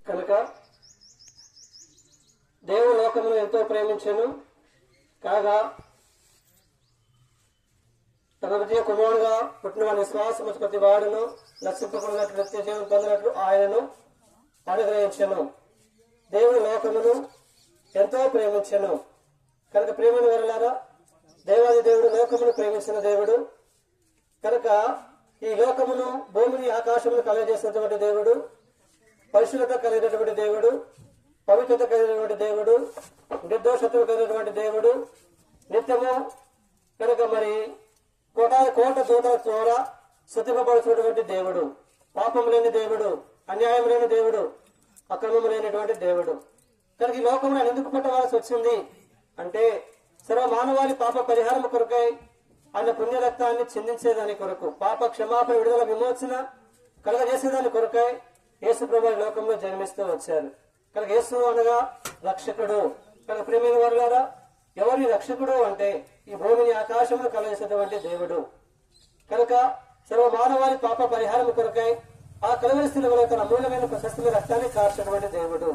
కనుక దేవుడు లోకమును ఎంతో ప్రేమించెను కాగా తన విజయ కుమారుడుగా పుట్టిన వారి విశ్వాసము ప్రతి వాడును నశింపకున్నట్లు నిత్య జీవం పొందినట్లు ఆయనను అనుగ్రహించెను. దేవుడు లోకమును ఎంతో ప్రేమించెను కనుక ప్రేమను వరలారా దేవాది దేవుడు లోకమును ప్రేమించిన దేవుడు కనుక ఈ లోకమును భూమిని ఆకాశమును కలగజేసినటువంటి దేవుడు, పరిశుభ్రత కలిగినటువంటి దేవుడు, పవిత్రత కలిగినటువంటి దేవుడు, నిర్దోషత్వం కలిగినటువంటి దేవుడు, నిత్యము కనుక మరి కోట దూతల ద్వారా శుద్ధింపబడుతున్నటువంటి దేవుడు, పాపం లేని దేవుడు, అన్యాయం లేని దేవుడు, అక్రమం లేనటువంటి దేవుడు. కనుక ఈ లోకంలో ఎందుకు పుట్టవలసి వచ్చింది అంటే సర్వ మానవాళి పాప పరిహారం కొరకై ఆయన పుణ్య రక్తాన్ని చిందించేదాని కొరకు, పాప క్షమాపణ విడుదల విమోచన కలగజేసేదాని కొరకై యేసు ప్రభువు లోకంలో జన్మిస్తూ వచ్చారు. కనుక యేసు అనగా రక్షకుడు. కనుక ప్రియమైన వారులారా ఎవరి రక్షకుడు అంటే ఈ భూమిని ఆకాశంలో కలగజేసేటువంటి దేవుడు. కనుక సర్వ మానవాళి పాప పరిహారం కొరకై ఆ కలవరి శిలువలో తన అమూల్యమైన ప్రశస్తమైన రక్తాన్ని కార్చినటువంటి దేవుడు.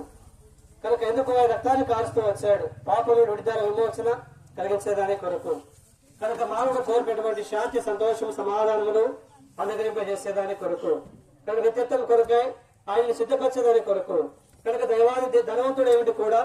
కనుక ఎందుకు ఆయన రక్తాన్ని కారుస్తూ వచ్చాడు? పాపను విడుదల విమోచన కలిగించేదాని కొరకు. కనుక మానవుడు కోరుకున్నటువంటి శాంతి, సంతోషం, సమాధానములు అనుగ్రహింపజేసేదాని కొరకు. కనుక నిత్యత్వం కొరకై ఆయన్ని సిద్ధపరిచేదాని కొరకు. కనుక దైవాది ధనవంతుడు ఏమిటి కూడా